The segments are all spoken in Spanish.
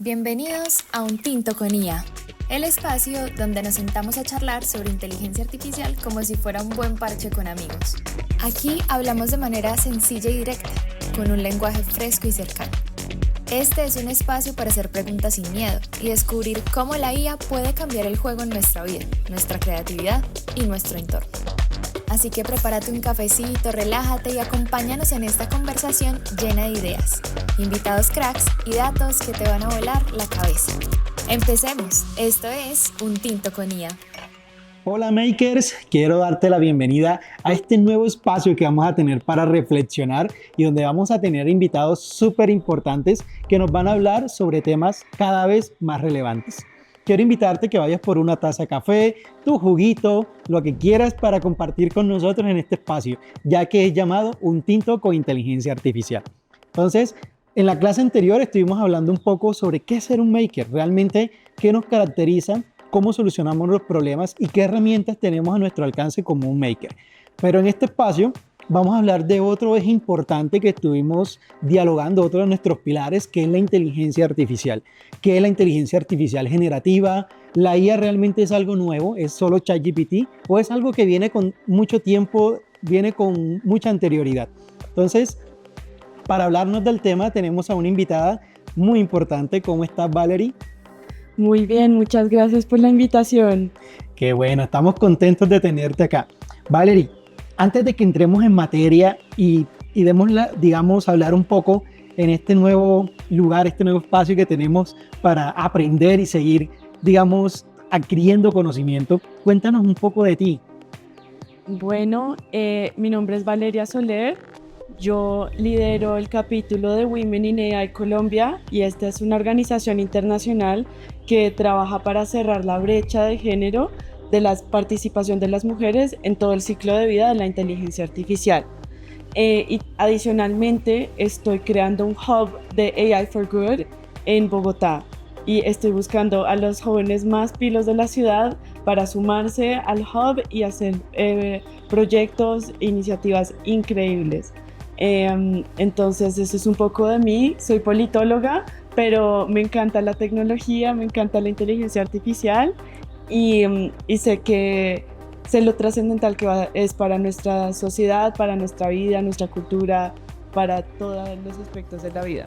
Bienvenidos a Un Tinto con IA, el espacio donde nos sentamos a charlar sobre inteligencia artificial como si fuera un buen parche con amigos. Aquí hablamos de manera sencilla y directa, con un lenguaje fresco y cercano. Este es un espacio para hacer preguntas sin miedo y descubrir cómo la IA puede cambiar el juego en nuestra vida, nuestra creatividad y nuestro entorno. Así que prepárate un cafecito, relájate y acompáñanos en esta conversación llena de ideas, invitados cracks y datos que te van a volar la cabeza. Empecemos, esto es Un Tinto con IA. Hola makers, quiero darte la bienvenida a este nuevo espacio que vamos a tener para reflexionar y donde vamos a tener invitados súper importantes que nos van a hablar sobre temas cada vez más relevantes. Quiero invitarte que vayas por una taza de café, tu juguito, lo que quieras para compartir con nosotros en este espacio, ya que es llamado Un Tinto con Inteligencia Artificial. Entonces, en la clase anterior estuvimos hablando un poco sobre qué es ser un maker, realmente qué nos caracteriza, cómo solucionamos los problemas y qué herramientas tenemos a nuestro alcance como un maker. Pero en este espacio vamos a hablar de otro eje importante que estuvimos dialogando, otro de nuestros pilares, que es la inteligencia artificial. ¿Qué es la inteligencia artificial generativa? ¿La IA realmente es algo nuevo? ¿Es solo ChatGPT? ¿O es algo que viene con mucho tiempo, viene con mucha anterioridad? Entonces, para hablarnos del tema, tenemos a una invitada muy importante. ¿Cómo estás, Valerie? Muy bien, muchas gracias por la invitación. Qué bueno, estamos contentos de tenerte acá. Valerie, antes de que entremos en materia y digamos, hablar un poco en este nuevo lugar, este nuevo espacio que tenemos para aprender y seguir, digamos, adquiriendo conocimiento, cuéntanos un poco de ti. Bueno, mi nombre es Valeria Soler. Yo lidero el capítulo de Women in AI Colombia y esta es una organización internacional que trabaja para cerrar la brecha de género de la participación de las mujeres en todo el ciclo de vida de la inteligencia artificial. Y adicionalmente estoy creando un hub de AI for Good en Bogotá y estoy buscando a los jóvenes más pilos de la ciudad para sumarse al hub y hacer proyectos e iniciativas increíbles. Entonces eso es un poco de mí. Soy politóloga, pero me encanta la tecnología, me encanta la inteligencia artificial y sé lo trascendental que es para nuestra sociedad, para nuestra vida, nuestra cultura, para todos los aspectos de la vida.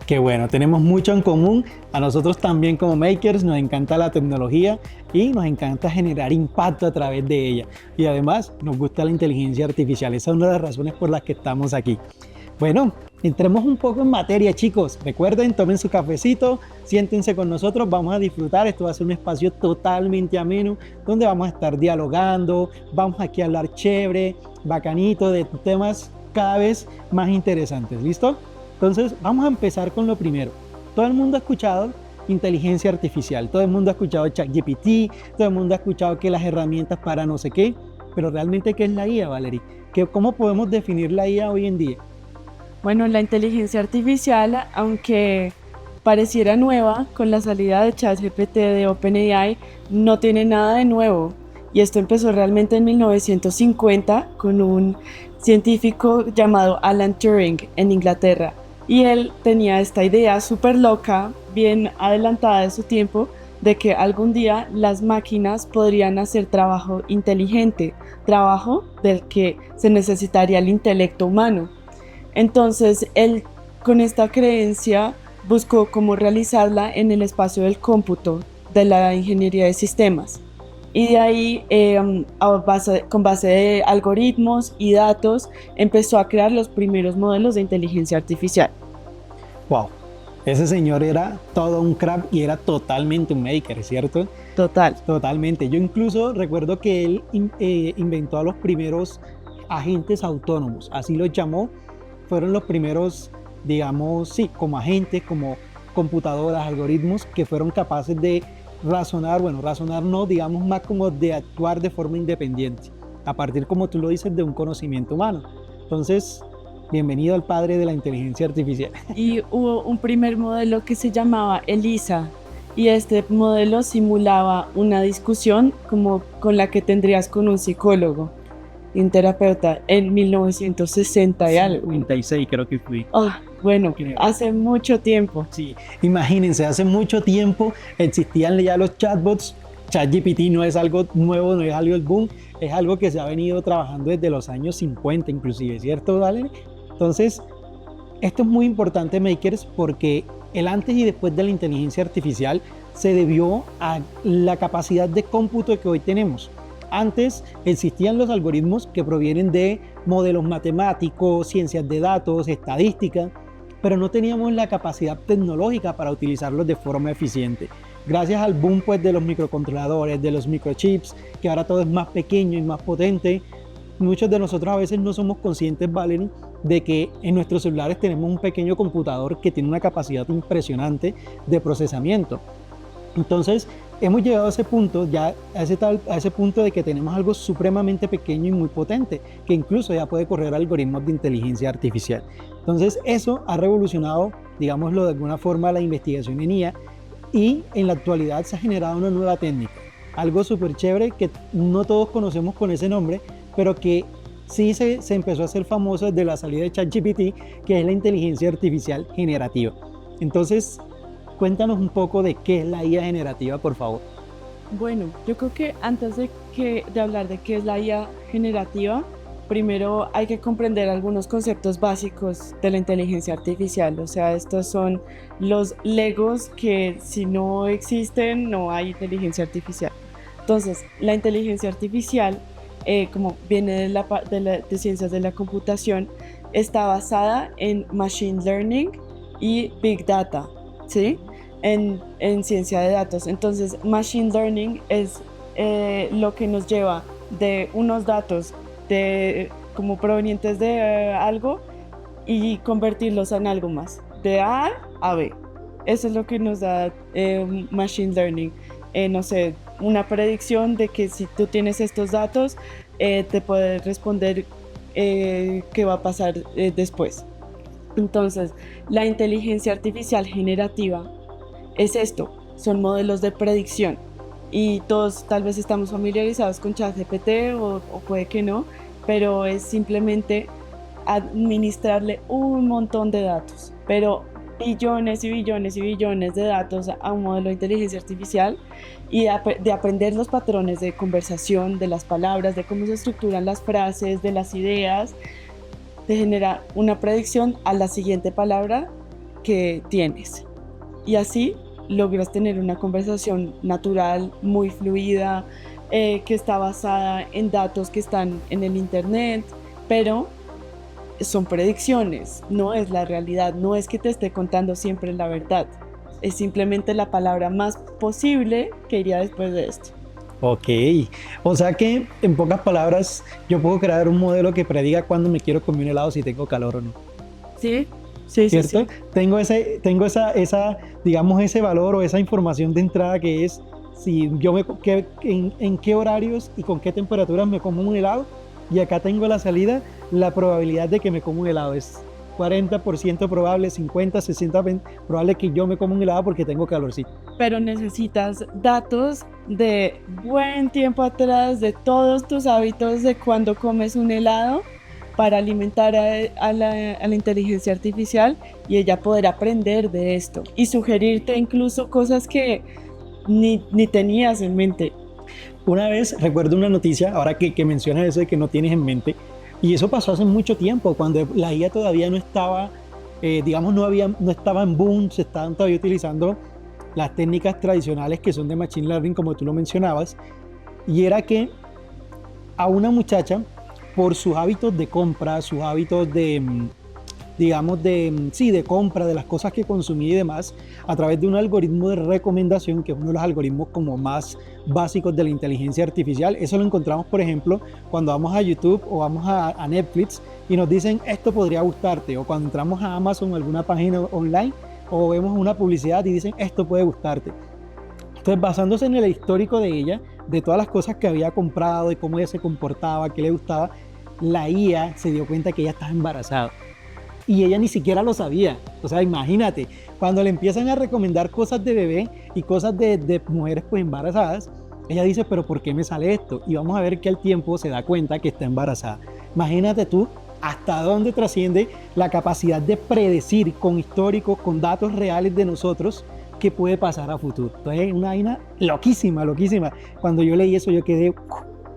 Qué bueno, tenemos mucho en común. A nosotros también como makers nos encanta la tecnología y nos encanta generar impacto a través de ella. Y además nos gusta la inteligencia artificial. Esa es una de las razones por las que estamos aquí. Bueno, entremos un poco en materia, chicos. Recuerden, tomen su cafecito, siéntense con nosotros, vamos a disfrutar. Esto va a ser un espacio totalmente ameno, donde vamos a estar dialogando, vamos aquí a hablar chévere, bacanito, de temas cada vez más interesantes. ¿Listo? Entonces, vamos a empezar con lo primero. Todo el mundo ha escuchado inteligencia artificial, todo el mundo ha escuchado ChatGPT, todo el mundo ha escuchado que las herramientas para no sé qué, pero realmente, ¿qué es la IA, Valerie? ¿Cómo podemos definir la IA hoy en día? Bueno, la inteligencia artificial, aunque pareciera nueva con la salida de ChatGPT de OpenAI, no tiene nada de nuevo. Y esto empezó realmente en 1950 con un científico llamado Alan Turing en Inglaterra. Y él tenía esta idea súper loca, bien adelantada de su tiempo, de que algún día las máquinas podrían hacer trabajo inteligente, trabajo del que se necesitaría el intelecto humano. Entonces, él con esta creencia buscó cómo realizarla en el espacio del cómputo de la ingeniería de sistemas. Y de ahí, con base de algoritmos y datos, empezó a crear los primeros modelos de inteligencia artificial. ¡Wow! Ese señor era todo un crack y era totalmente un maker, ¿cierto? Totalmente. Yo incluso recuerdo que él inventó a los primeros agentes autónomos, así los llamó. Fueron los primeros, digamos, sí, como agentes, como computadoras, algoritmos que fueron capaces de razonar no, digamos más como de actuar de forma independiente, a partir, como tú lo dices, de un conocimiento humano. Entonces, bienvenido al padre de la inteligencia artificial. Y hubo un primer modelo que se llamaba ELIZA, y este modelo simulaba una discusión como con la que tendrías con un psicólogo y un terapeuta en 1960 y algo. 56 creo que fui. Oh, Bueno, creo. hace mucho tiempo. Sí, imagínense, hace mucho tiempo existían ya los chatbots. ChatGPT no es algo nuevo, no es algo del boom, es algo que se ha venido trabajando desde los años 50 inclusive, ¿cierto, Valerie? Entonces, esto es muy importante, makers, porque el antes y después de la inteligencia artificial se debió a la capacidad de cómputo que hoy tenemos. Antes existían los algoritmos que provienen de modelos matemáticos, ciencias de datos, estadística, pero no teníamos la capacidad tecnológica para utilizarlos de forma eficiente. Gracias al boom pues, de los microcontroladores, de los microchips, que ahora todo es más pequeño y más potente, muchos de nosotros a veces no somos conscientes, Valerie, de que en nuestros celulares tenemos un pequeño computador que tiene una capacidad impresionante de procesamiento. Entonces, hemos llegado a ese punto, ya a ese punto de que tenemos algo supremamente pequeño y muy potente, que incluso ya puede correr algoritmos de inteligencia artificial. Entonces, eso ha revolucionado, digámoslo de alguna forma, la investigación en IA, y en la actualidad se ha generado una nueva técnica, algo súper chévere que no todos conocemos con ese nombre, pero que sí se empezó a hacer famoso desde la salida de ChatGPT, que es la inteligencia artificial generativa. Entonces, cuéntanos un poco de qué es la IA generativa, por favor. Bueno, yo creo que antes de hablar de qué es la IA generativa, primero hay que comprender algunos conceptos básicos de la inteligencia artificial. O sea, estos son los legos que si no existen, no hay inteligencia artificial. Entonces, la inteligencia artificial, como viene de ciencias de la computación, está basada en Machine Learning y Big Data, ¿sí? En ciencia de datos. Entonces, Machine Learning es lo que nos lleva de unos datos como provenientes de algo y convertirlos en algo más, de A a B. Eso es lo que nos da Machine Learning. No sé, una predicción de que si tú tienes estos datos, te puede responder qué va a pasar después. Entonces, la inteligencia artificial generativa es esto, son modelos de predicción. Y todos tal vez estamos familiarizados con ChatGPT o puede que no, pero es simplemente administrarle un montón de datos, pero billones y billones y billones de datos a un modelo de inteligencia artificial y de aprender los patrones de conversación, de las palabras, de cómo se estructuran las frases, de las ideas, te genera una predicción a la siguiente palabra que tienes. Y así logras tener una conversación natural, muy fluida, que está basada en datos que están en el internet, pero son predicciones, no es la realidad, no es que te esté contando siempre la verdad, es simplemente la palabra más posible que iría después de esto. Ok, o sea que en pocas palabras yo puedo crear un modelo que prediga cuándo me quiero comer un helado, si tengo calor o no. Sí, sí, ¿Cierto? sí, sí. Tengo esa, digamos, ese valor o esa información de entrada que es si yo en qué horarios y con qué temperaturas me como un helado, y acá tengo la salida, la probabilidad de que me como un helado es 40% probable, 50, 60 probable que yo me como un helado porque tengo calorcito. Pero necesitas datos de buen tiempo atrás, de todos tus hábitos de cuando comes un helado, para alimentar a la inteligencia artificial y ella poder aprender de esto y sugerirte incluso cosas que ni tenías en mente. Una vez recuerdo una noticia, ahora que mencionas eso de que no tienes en mente, y eso pasó hace mucho tiempo, cuando la IA todavía no estaba, digamos, no estaba en boom, se estaban todavía utilizando las técnicas tradicionales que son de Machine Learning, como tú lo mencionabas, y era que a una muchacha, por sus hábitos de compra, sus hábitos de, digamos, de compra de las cosas que consumía y demás, a través de un algoritmo de recomendación, que es uno de los algoritmos como más básicos de la inteligencia artificial. Eso lo encontramos, por ejemplo, cuando vamos a YouTube o vamos a Netflix y nos dicen esto podría gustarte, o cuando entramos a Amazon o alguna página online o vemos una publicidad y dicen esto puede gustarte. Entonces, basándose en el histórico de ella, de todas las cosas que había comprado, de cómo ella se comportaba, qué le gustaba, la IA se dio cuenta que ella estaba embarazada y ella ni siquiera lo sabía. O sea, imagínate, cuando le empiezan a recomendar cosas de bebé y cosas de mujeres pues embarazadas, ella dice, pero ¿por qué me sale esto? Y vamos a ver que al tiempo se da cuenta que está embarazada. Imagínate tú hasta dónde trasciende la capacidad de predecir con históricos, con datos reales de nosotros qué puede pasar a futuro. Entonces es una vaina loquísima, loquísima. Cuando yo leí eso yo quedé,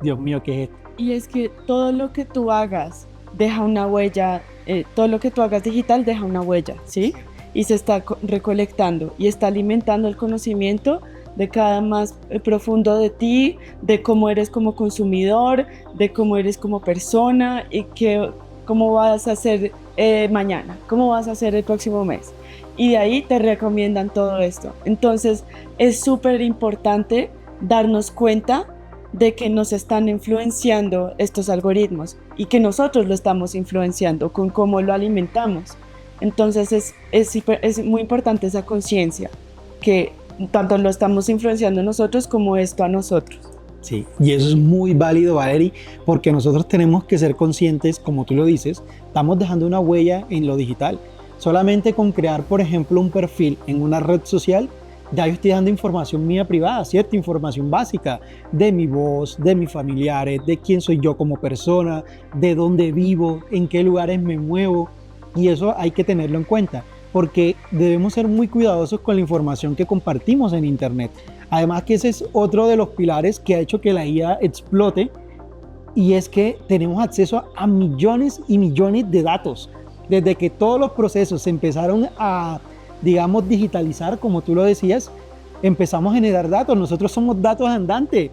Dios mío, ¿qué es esto? Y es que todo lo que tú hagas deja una huella, todo lo que tú hagas digital deja una huella, ¿sí? Y se está recolectando y está alimentando el conocimiento de cada más profundo de ti, de cómo eres como consumidor, de cómo eres como persona y cómo vas a ser mañana, cómo vas a ser el próximo mes. Y de ahí te recomiendan todo esto. Entonces es súper importante darnos cuenta de que nos están influenciando estos algoritmos y que nosotros lo estamos influenciando con cómo lo alimentamos. Entonces es muy importante esa conciencia, que tanto lo estamos influenciando nosotros como esto a nosotros. Sí, y eso es muy válido, Valerie, porque nosotros tenemos que ser conscientes, como tú lo dices, estamos dejando una huella en lo digital. Solamente con crear, por ejemplo, un perfil en una red social, ya yo estoy dando información mía privada, ¿cierto? Información básica de mi voz, de mis familiares, de quién soy yo como persona, de dónde vivo, en qué lugares me muevo, y eso hay que tenerlo en cuenta, porque debemos ser muy cuidadosos con la información que compartimos en Internet. Además que ese es otro de los pilares que ha hecho que la IA explote, y es que tenemos acceso a millones y millones de datos. Desde que todos los procesos se empezaron a, digamos, digitalizar, como tú lo decías, empezamos a generar datos. Nosotros somos datos andantes.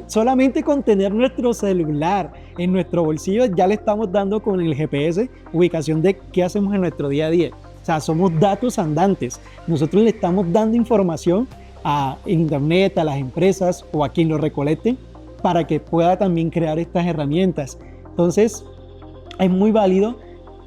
Solamente con tener nuestro celular en nuestro bolsillo ya le estamos dando con el GPS ubicación de qué hacemos en nuestro día a día. O sea, somos datos andantes. Nosotros le estamos dando información a Internet, a las empresas o a quien lo recolecte para que pueda también crear estas herramientas. Entonces, es muy válido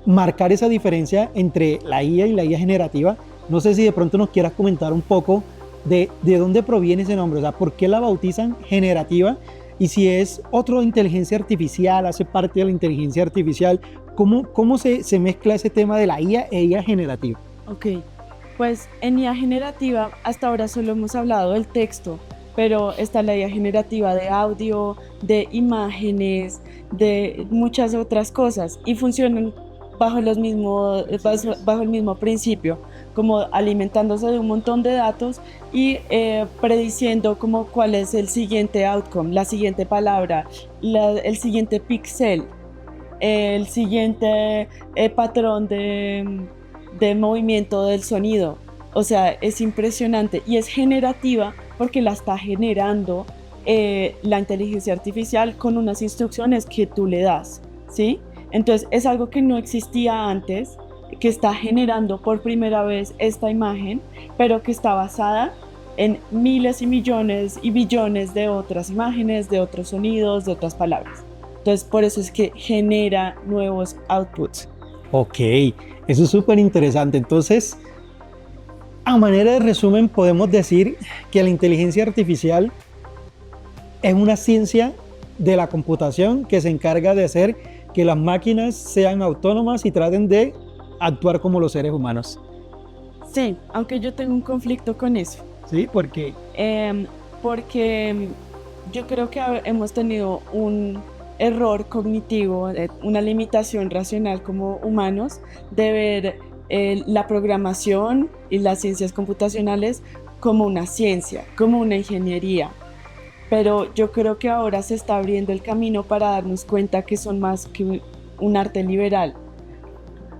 marcar esa diferencia entre la IA y la IA generativa. No sé si de pronto nos quieras comentar un poco de dónde proviene ese nombre, o sea, por qué la bautizan generativa y si es otra inteligencia artificial, hace parte de la inteligencia artificial, ¿cómo se mezcla ese tema de la IA e IA generativa? Ok, pues en IA generativa hasta ahora solo hemos hablado del texto, pero está la IA generativa de audio, de imágenes, de muchas otras cosas y funcionan bajo el mismo principio, como alimentándose de un montón de datos y prediciendo como cuál es el siguiente outcome, la siguiente palabra, el siguiente píxel, el siguiente patrón de movimiento del sonido. O sea, es impresionante y es generativa porque la está generando la inteligencia artificial con unas instrucciones que tú le das, ¿sí? Entonces es algo que no existía antes, que está generando por primera vez esta imagen, pero que está basada en miles y millones y billones de otras imágenes, de otros sonidos, de otras palabras. Entonces por eso es que genera nuevos outputs. Ok, eso es súper interesante. Entonces, a manera de resumen, podemos decir que la inteligencia artificial es una ciencia de la computación que se encarga de hacer que las máquinas sean autónomas y traten de actuar como los seres humanos. Sí, aunque yo tengo un conflicto con eso. ¿Sí? ¿Por qué? Porque yo creo que hemos tenido un error cognitivo, una limitación racional como humanos de ver la programación y las ciencias computacionales como una ciencia, como una ingeniería. Pero yo creo que ahora se está abriendo el camino para darnos cuenta que son más que un arte liberal,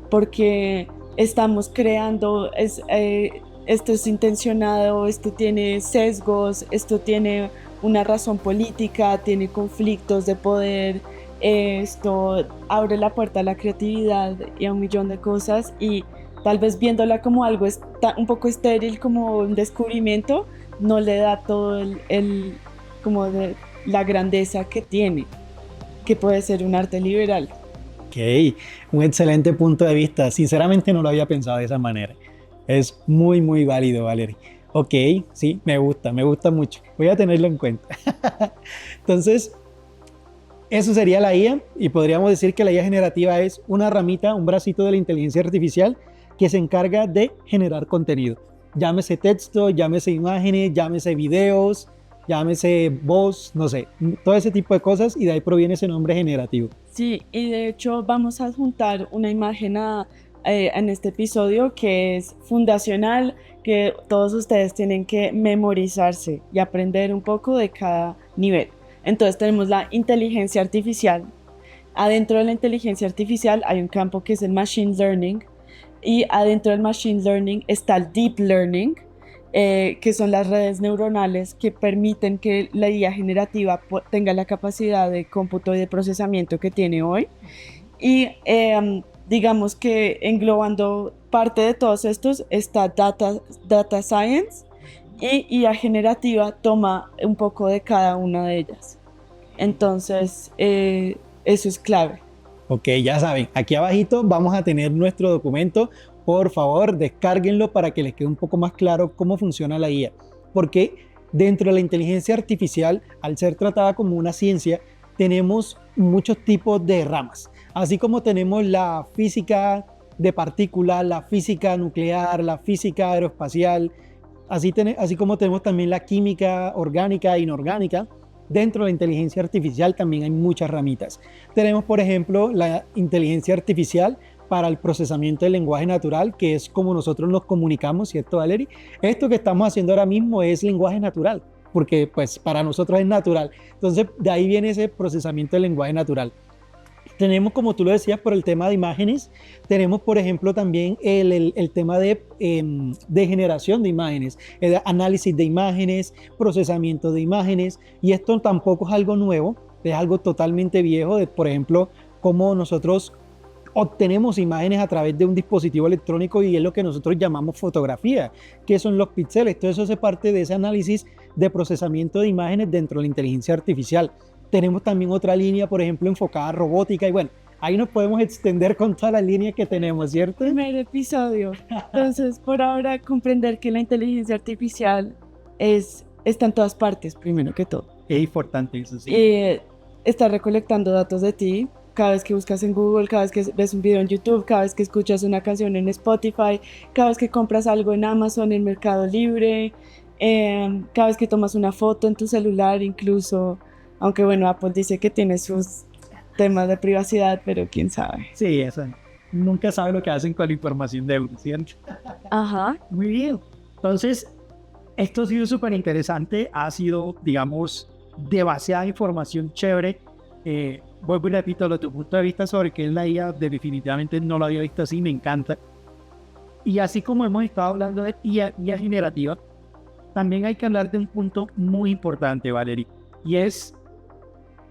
porque estamos creando, esto es intencionado, esto tiene sesgos, esto tiene una razón política, tiene conflictos de poder, esto abre la puerta a la creatividad y a un millón de cosas y tal vez viéndola como algo un poco estéril, como un descubrimiento, no le da todo como de la grandeza que tiene, que puede ser un arte liberal. Ok, un excelente punto de vista. Sinceramente no lo había pensado de esa manera. Es muy, muy válido, Valerie. Ok, sí, me gusta mucho. Voy a tenerlo en cuenta. Entonces, eso sería la IA y podríamos decir que la IA generativa es una ramita, un bracito de la inteligencia artificial que se encarga de generar contenido. Llámese texto, llámese imágenes, llámese videos, llámese voz, no sé, todo ese tipo de cosas y de ahí proviene ese nombre generativo. Sí, y de hecho vamos a juntar una imagen en este episodio que es fundacional, que todos ustedes tienen que memorizarse y aprender un poco de cada nivel. Entonces tenemos la inteligencia artificial. Adentro de la inteligencia artificial hay un campo que es el machine learning y adentro del machine learning está el deep learning, que son las redes neuronales que permiten que la IA generativa tenga la capacidad de cómputo y de procesamiento que tiene hoy. Y digamos que englobando parte de todos estos está data science, y IA generativa toma un poco de cada una de ellas. Entonces, eso es clave. Ok, ya saben, aquí abajito vamos a tener nuestro documento. Por favor, descárguenlo para que les quede un poco más claro cómo funciona la IA. Porque dentro de la inteligencia artificial, al ser tratada como una ciencia, tenemos muchos tipos de ramas. Así como tenemos la física de partículas, la física nuclear, la física aeroespacial, así como tenemos también la química orgánica e inorgánica. Dentro de la inteligencia artificial también hay muchas ramitas. Tenemos, por ejemplo, la inteligencia artificial para el procesamiento del lenguaje natural, que es como nosotros nos comunicamos, ¿cierto, Valerie? Esto que estamos haciendo ahora mismo es lenguaje natural, porque pues para nosotros es natural. Entonces, de ahí viene ese procesamiento del lenguaje natural. Tenemos, como tú lo decías, por el tema de imágenes, tenemos, por ejemplo, también el tema de generación de imágenes, análisis de imágenes, procesamiento de imágenes, y esto tampoco es algo nuevo, es algo totalmente viejo, de, por ejemplo, cómo nosotros obtenemos imágenes a través de un dispositivo electrónico y es lo que nosotros llamamos fotografía, que son los píxeles. Todo eso hace parte de ese análisis de procesamiento de imágenes dentro de la inteligencia artificial. Tenemos también otra línea, por ejemplo, enfocada a robótica y bueno, ahí nos podemos extender con todas las líneas que tenemos, ¿cierto? Primer episodio. Entonces, por ahora, comprender que la inteligencia artificial está en todas partes, primero que todo. Es importante eso, sí. Está recolectando datos de ti. Cada vez que buscas en Google, cada vez que ves un video en YouTube, cada vez que escuchas una canción en Spotify, cada vez que compras algo en Amazon, en Mercado Libre, cada vez que tomas una foto en tu celular, incluso, aunque bueno, Apple dice que tiene sus temas de privacidad, pero quién sabe. Sí, eso. Nunca sabe lo que hacen con la información de uno, ¿cierto? Ajá. Muy bien. Entonces, esto ha sido súper interesante, ha sido, digamos, demasiada información chévere. Vuelvo y repito, de tu punto de vista sobre qué es la IA, definitivamente no lo había visto así, me encanta. Y así como hemos estado hablando de IA generativa, también hay que hablar de un punto muy importante, Valerie, y es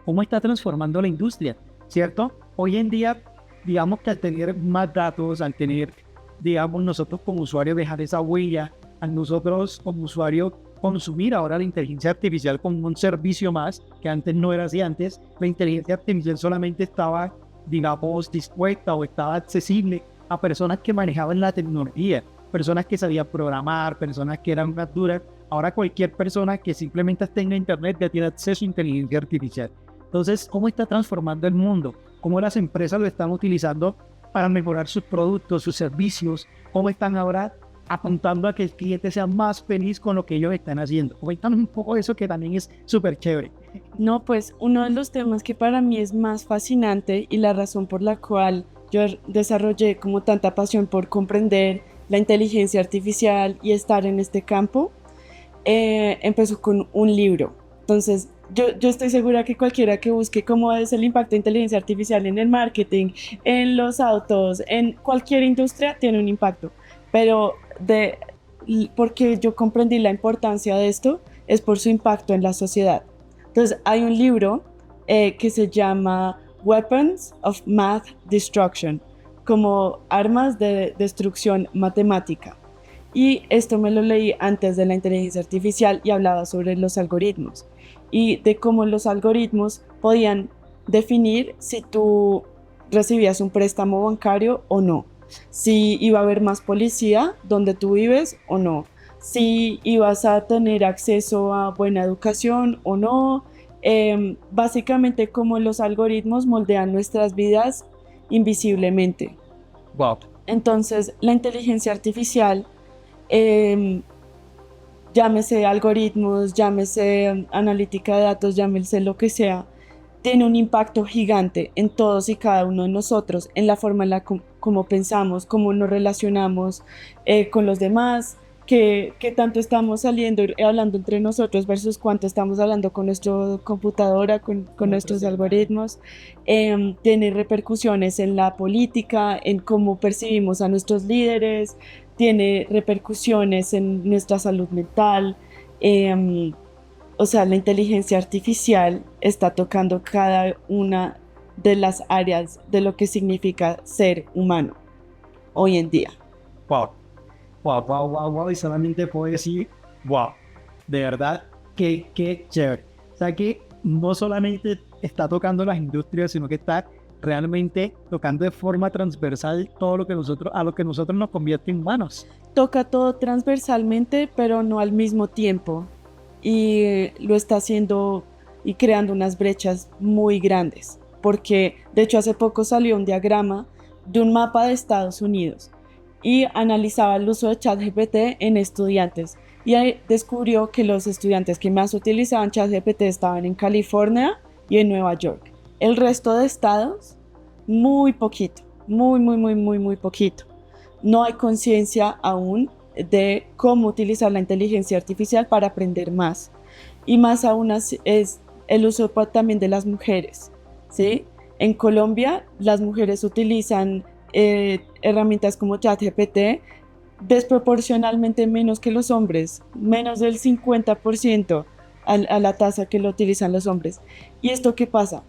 cómo está transformando la industria, ¿cierto? Hoy en día, digamos que al tener más datos, al tener, digamos, nosotros como usuarios dejar esa huella, a nosotros como usuarios consumir ahora la inteligencia artificial como un servicio más, que antes no era así. Antes la inteligencia artificial solamente estaba, digamos, dispuesta o estaba accesible a personas que manejaban la tecnología, personas que sabían programar, personas que eran más duras. Ahora cualquier persona que simplemente tenga internet ya tiene acceso a inteligencia artificial. Entonces, ¿cómo está transformando el mundo? ¿Cómo las empresas lo están utilizando para mejorar sus productos, sus servicios? ¿Cómo están ahora apuntando a que el cliente sea más feliz con lo que ellos están haciendo? Coméntanos un poco eso, que también es súper chévere. No, pues uno de los temas que para mí es más fascinante y la razón por la cual yo desarrollé como tanta pasión por comprender la inteligencia artificial y estar en este campo, empezó con un libro. Entonces, yo estoy segura que cualquiera que busque cómo es el impacto de inteligencia artificial en el marketing, en los autos, en cualquier industria, tiene un impacto. Pero porque yo comprendí la importancia de esto, es por su impacto en la sociedad. Entonces, hay un libro que se llama Weapons of Math Destruction, como armas de destrucción matemática. Y esto me lo leí antes de la inteligencia artificial y hablaba sobre los algoritmos y de cómo los algoritmos podían definir si tú recibías un préstamo bancario o no, si iba a haber más policía donde tú vives o no, si ibas a tener acceso a buena educación o no. Básicamente cómo los algoritmos moldean nuestras vidas invisiblemente. Wow. Entonces, la inteligencia artificial, llámese algoritmos, llámese analítica de datos, llámese lo que sea, tiene un impacto gigante en todos y cada uno de nosotros, en la forma en la como pensamos, cómo nos relacionamos con los demás, que tanto estamos saliendo y hablando entre nosotros versus cuánto estamos hablando con nuestra computadora, con nuestros algoritmos. Tiene repercusiones en la política, en cómo percibimos a nuestros líderes, tiene repercusiones en nuestra salud mental. O sea, la inteligencia artificial está tocando cada una de las áreas de lo que significa ser humano hoy en día. Wow, wow, wow, wow, wow, y solamente puedo decir, wow, de verdad, qué chévere. O sea que no solamente está tocando las industrias, sino que está realmente tocando de forma transversal todo lo que a lo que nosotros nos convierte en humanos. Toca todo transversalmente, pero no al mismo tiempo. Y lo está haciendo y creando unas brechas muy grandes. Porque, de hecho, hace poco salió un diagrama de un mapa de Estados Unidos y analizaba el uso de ChatGPT en estudiantes. Y ahí descubrió que los estudiantes que más utilizaban ChatGPT estaban en California y en Nueva York. El resto de estados, muy poquito, muy poquito. No hay conciencia aún de cómo utilizar la inteligencia artificial para aprender más. Y más aún es el uso también de las mujeres, ¿sí? En Colombia, las mujeres utilizan herramientas como ChatGPT desproporcionalmente menos que los hombres, menos del 50% a la tasa que lo utilizan los hombres. ¿Y esto qué pasa?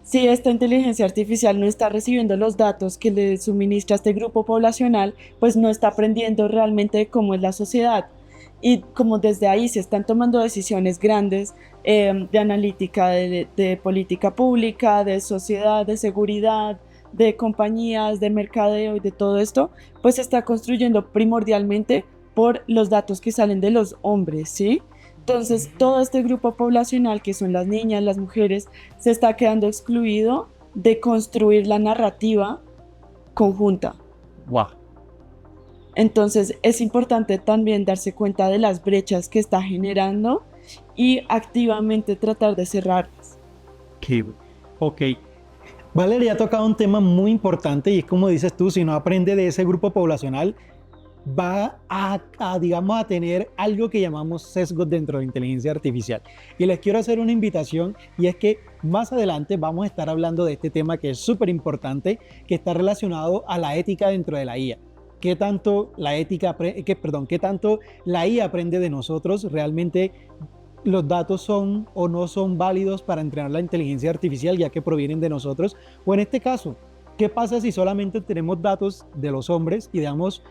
Si esta inteligencia artificial no está recibiendo los datos que le suministra este grupo poblacional, pues no está aprendiendo realmente de cómo es la sociedad. Y como desde ahí se están tomando decisiones grandes de analítica, de política pública, de sociedad, de seguridad, de compañías, de mercadeo y de todo esto, pues se está construyendo primordialmente por los datos que salen de los hombres, ¿sí? Entonces, todo este grupo poblacional, que son las niñas, las mujeres, se está quedando excluido de construir la narrativa conjunta. Wow. Entonces, es importante también darse cuenta de las brechas que está generando y activamente tratar de cerrarlas. Ok. Valeria ha tocado un tema muy importante y es como dices tú, si no aprende de ese grupo poblacional, va digamos, a tener algo que llamamos sesgos dentro de la inteligencia artificial. Y les quiero hacer una invitación y es que más adelante vamos a estar hablando de este tema que es súper importante, que está relacionado a la ética dentro de la IA. ¿Qué tanto qué tanto la IA aprende de nosotros? ¿Realmente los datos son o no son válidos para entrenar la inteligencia artificial ya que provienen de nosotros? O en este caso, ¿qué pasa si solamente tenemos datos de los hombres y digamos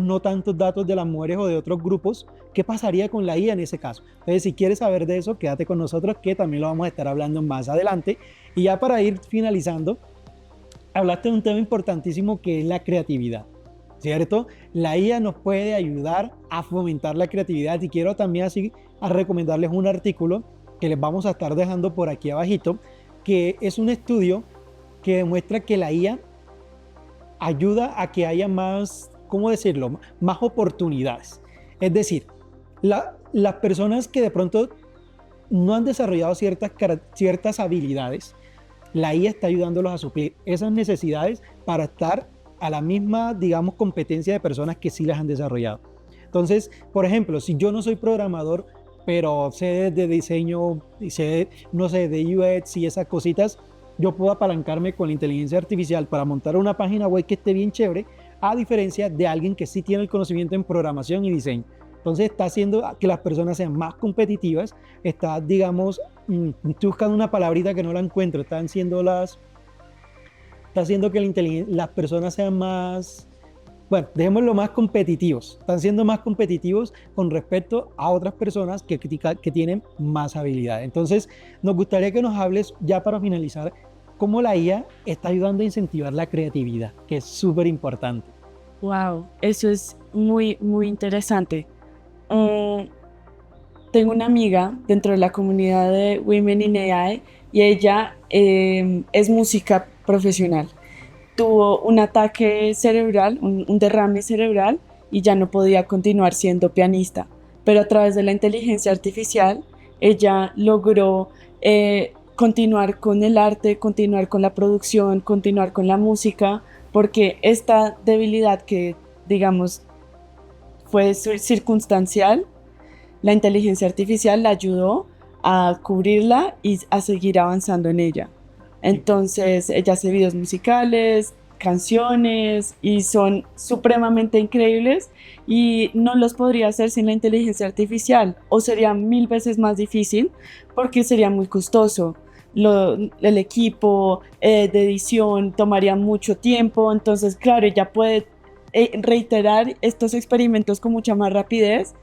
no tantos datos de las mujeres o de otros grupos? ¿Qué pasaría con la IA en ese caso? Entonces, si quieres saber de eso, quédate con nosotros que también lo vamos a estar hablando más adelante. Y ya para ir finalizando, hablaste de un tema importantísimo que es la creatividad, ¿cierto? La IA nos puede ayudar a fomentar la creatividad y quiero también así a recomendarles un artículo que les vamos a estar dejando por aquí abajito, que es un estudio que demuestra que la IA ayuda a que haya más, ¿cómo decirlo?, más oportunidades. Es decir, las personas que de pronto no han desarrollado ciertas habilidades, la IA está ayudándolos a suplir esas necesidades para estar a la misma, digamos, competencia de personas que sí las han desarrollado. Entonces, por ejemplo, si yo no soy programador, pero sé de diseño, sé, no sé, de UX y esas cositas, yo puedo apalancarme con la inteligencia artificial para montar una página web que esté bien chévere, a diferencia de alguien que sí tiene el conocimiento en programación y diseño. Entonces está haciendo que las personas sean más competitivas, está, digamos, estoy buscando una palabrita que no la encuentro, está haciendo que las personas sean más, bueno, dejémoslo más competitivos, están siendo más competitivos con respecto a otras personas que tienen más habilidades. Entonces, nos gustaría que nos hables, ya para finalizar, cómo la IA está ayudando a incentivar la creatividad, que es súper importante. Wow, eso es muy interesante. Tengo una amiga dentro de la comunidad de Women in AI y ella es música profesional. Tuvo un ataque cerebral, un derrame cerebral y ya no podía continuar siendo pianista. Pero a través de la inteligencia artificial, ella logró continuar con el arte, continuar con la producción, continuar con la música, porque esta debilidad que, digamos, fue circunstancial, la inteligencia artificial la ayudó a cubrirla y a seguir avanzando en ella. Entonces, ella hace videos musicales, canciones y son supremamente increíbles y no los podría hacer sin la inteligencia artificial o sería 1000 veces más difícil porque sería muy costoso. El equipo de edición tomaría mucho tiempo, entonces claro, ella puede reiterar estos experimentos con mucha más rapidez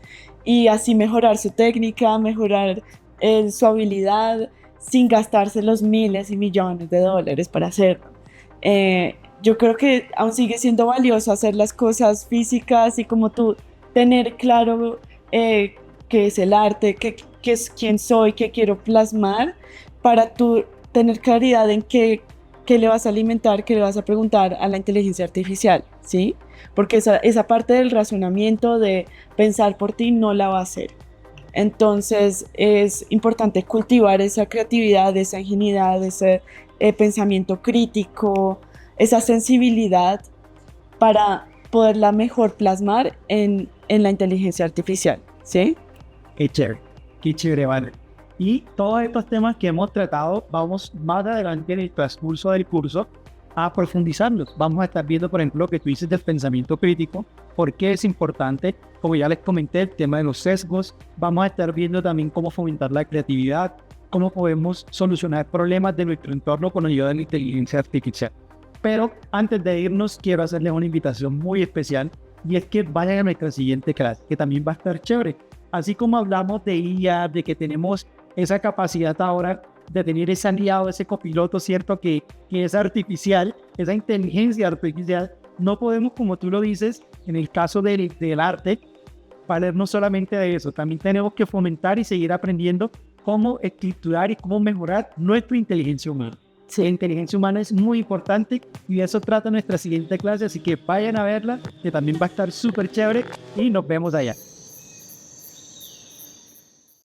y así mejorar su técnica, mejorar su habilidad sin gastarse los miles y millones de dólares para hacerlo. Yo creo que aún sigue siendo valioso hacer las cosas físicas y como tú tener claro qué es el arte, qué es quién soy, qué quiero plasmar, para tú tener claridad en qué le vas a alimentar, qué le vas a preguntar a la inteligencia artificial, ¿sí? Porque esa parte del razonamiento de pensar por ti no la va a hacer. Entonces es importante cultivar esa creatividad, esa ingenuidad, ese pensamiento crítico, esa sensibilidad para poderla mejor plasmar en la inteligencia artificial, ¿sí? Qué chévere, vale. Y todos estos temas que hemos tratado, vamos más adelante en el transcurso del curso a profundizarlos. Vamos a estar viendo, por ejemplo, lo que tú dices del pensamiento crítico, por qué es importante, como ya les comenté, el tema de los sesgos. Vamos a estar viendo también cómo fomentar la creatividad, cómo podemos solucionar problemas de nuestro entorno con ayuda de la inteligencia artificial. Pero antes de irnos, quiero hacerles una invitación muy especial y es que vayan a nuestra siguiente clase, que también va a estar chévere. Así como hablamos de IA, de que tenemos esa capacidad ahora de tener ese aliado, ese copiloto, ¿cierto? Que es artificial, esa inteligencia artificial, no podemos, como tú lo dices, en el caso del arte, valernos solamente de eso. También tenemos que fomentar y seguir aprendiendo cómo estructurar y cómo mejorar nuestra inteligencia humana. La inteligencia humana es muy importante y de eso trata nuestra siguiente clase, así que vayan a verla, que también va a estar súper chévere y nos vemos allá.